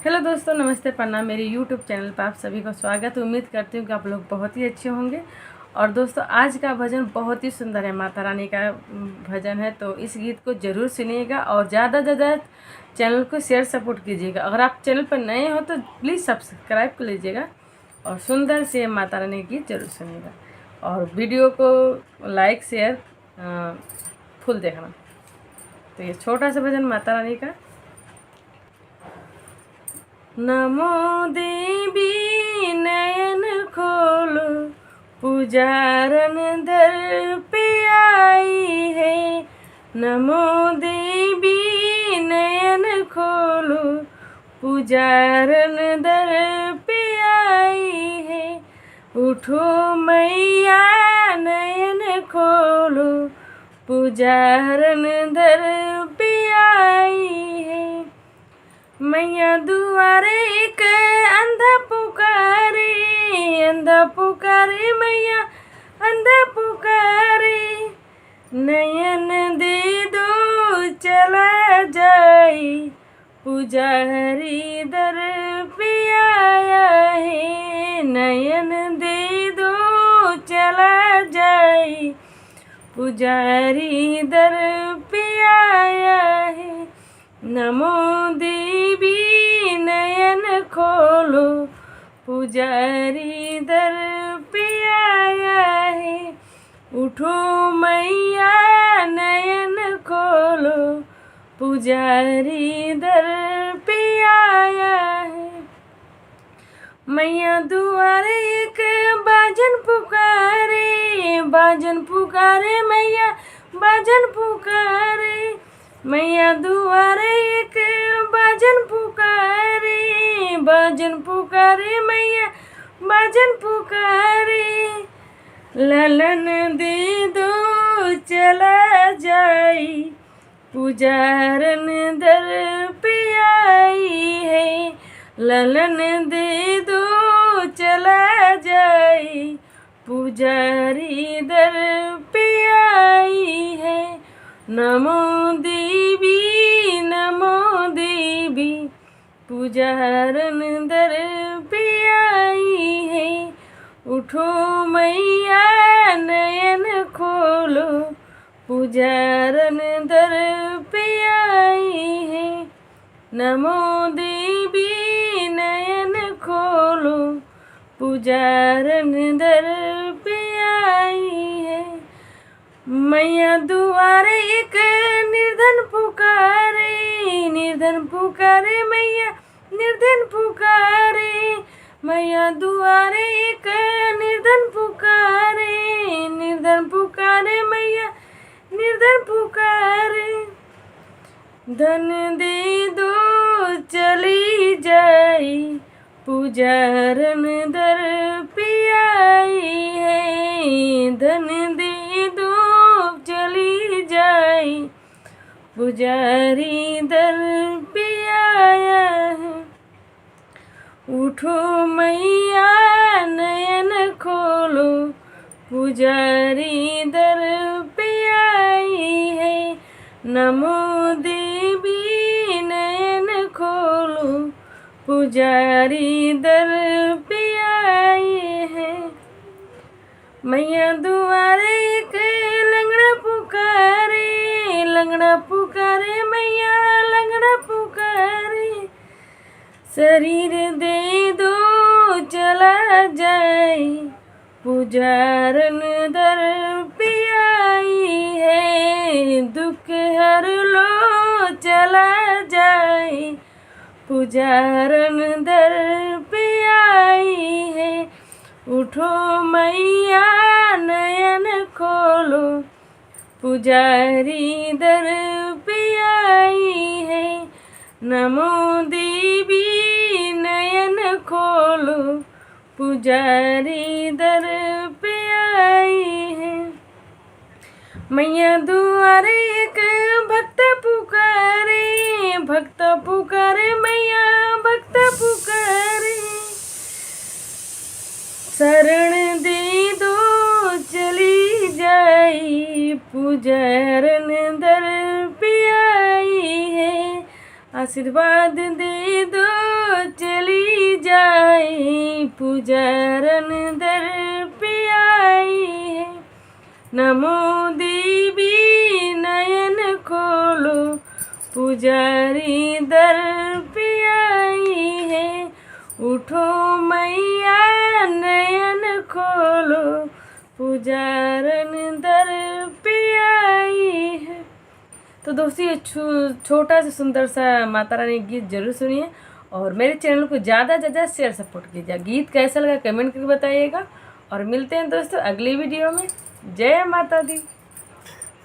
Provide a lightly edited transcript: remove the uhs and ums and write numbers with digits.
Hello दोस्तों, नमस्ते, प्रणाम। मेरे यूट्यूब चैनल पर आप सभी का स्वागत है। उम्मीद करती हूँ कि आप लोग बहुत ही अच्छे होंगे। और दोस्तों, आज का भजन बहुत ही सुंदर है, माता रानी का भजन है। तो इस गीत को ज़रूर सुनिएगा और ज़्यादा से ज़्यादा चैनल को शेयर सपोर्ट कीजिएगा। अगर आप चैनल पर नए हो तो प्लीज़ सब्सक्राइब कर लीजिएगा और सुंदर से माता रानी की गीत जरूर सुनिएगा। और वीडियो को लाइक शेयर फुल देखना। तो ये छोटा सा भजन माता रानी का। नमो देवी नयन खोलो, पुजारन दर पे आई है। नमो देवी नयन खोलो, पुजारन दर पे आई है। उठो मैया नयन खोलो, पुजारन दर पे आई है। मैया दुआरे एक अंधा पुकारे मैया अंधा पुकारे। नयन दे दो चला जाए, पुजारी दर पे आया है। नयन दे दो चला जाए, पुजारी दर पे आया है। नमो देवी नयन खोलो, पुजारी दर पे आया है। उठो मैया नयन खोलो, पुजारी दर पे आया है। मैया दुआरे एक बाजन पुकारे मैया बाजन पुकारे। मैया दुआरे एक बाजन पुकारे मैया बाजन पुकारे। ललन दे दो चला जाई, पुजारन दर पे आई है। ललन दे दो चला जाई, पुजारी दर पे आई है। नमो देवी पुजारन दर पे आई है। उठो मैया नयन खोलो, पुजारन दर पे आई है। नमो देवी नयन खोलो, पुजारन दर पे आई है। मैया दुआरे एक निर्धन पुकारे मैया निर्धन पुकारे। मैया दुआरे एक निर्धन पुकारे मैया निर्धन पुकारे। धन दे दो चली जाई, पुजारन दर पे आई है। धन दे दो चली जाई, पुजारी दर पे आया है। उठो मैया नयन खोलो, पुजारी दर पे आई है। नमो देवी नयन खोलो, पुजारी दर पे आई है। मैया दुआरे एक लंगड़ा पुकारे मैया लंगड़ा पुकारे। शरीर दे दो चला जाए, पुजारन दर पे आई है। दुख हर लो चला जाए, पुजारन दर पे आई है। उठो मैया नयन खोलो, पुजारी दर पे आई है। नमो देवी नयन खोलो, पुजारी दर पे आई है। मैया दुआरे एक भक्त पुकारे मैया भक्त पुकारे। शरण दे दो चली जाई, पुजारन दर पे आई है। आशीर्वाद दे दो पुजारन दर पे आई है, नमो देवी नयन खोलो, पुजारी दर पे आई है, उठो मैया नयन खोलो, पुजारन दर पे आई है। तो दोस्तों ये छोटा सा सुंदर सा माता रानी गीत जरूर सुनिए और मेरे चैनल को ज़्यादा से ज़्यादा शेयर सपोर्ट कीजिए। गीत कैसा लगा कमेंट करके बताइएगा और मिलते हैं दोस्तों अगली वीडियो में। जय माता दी।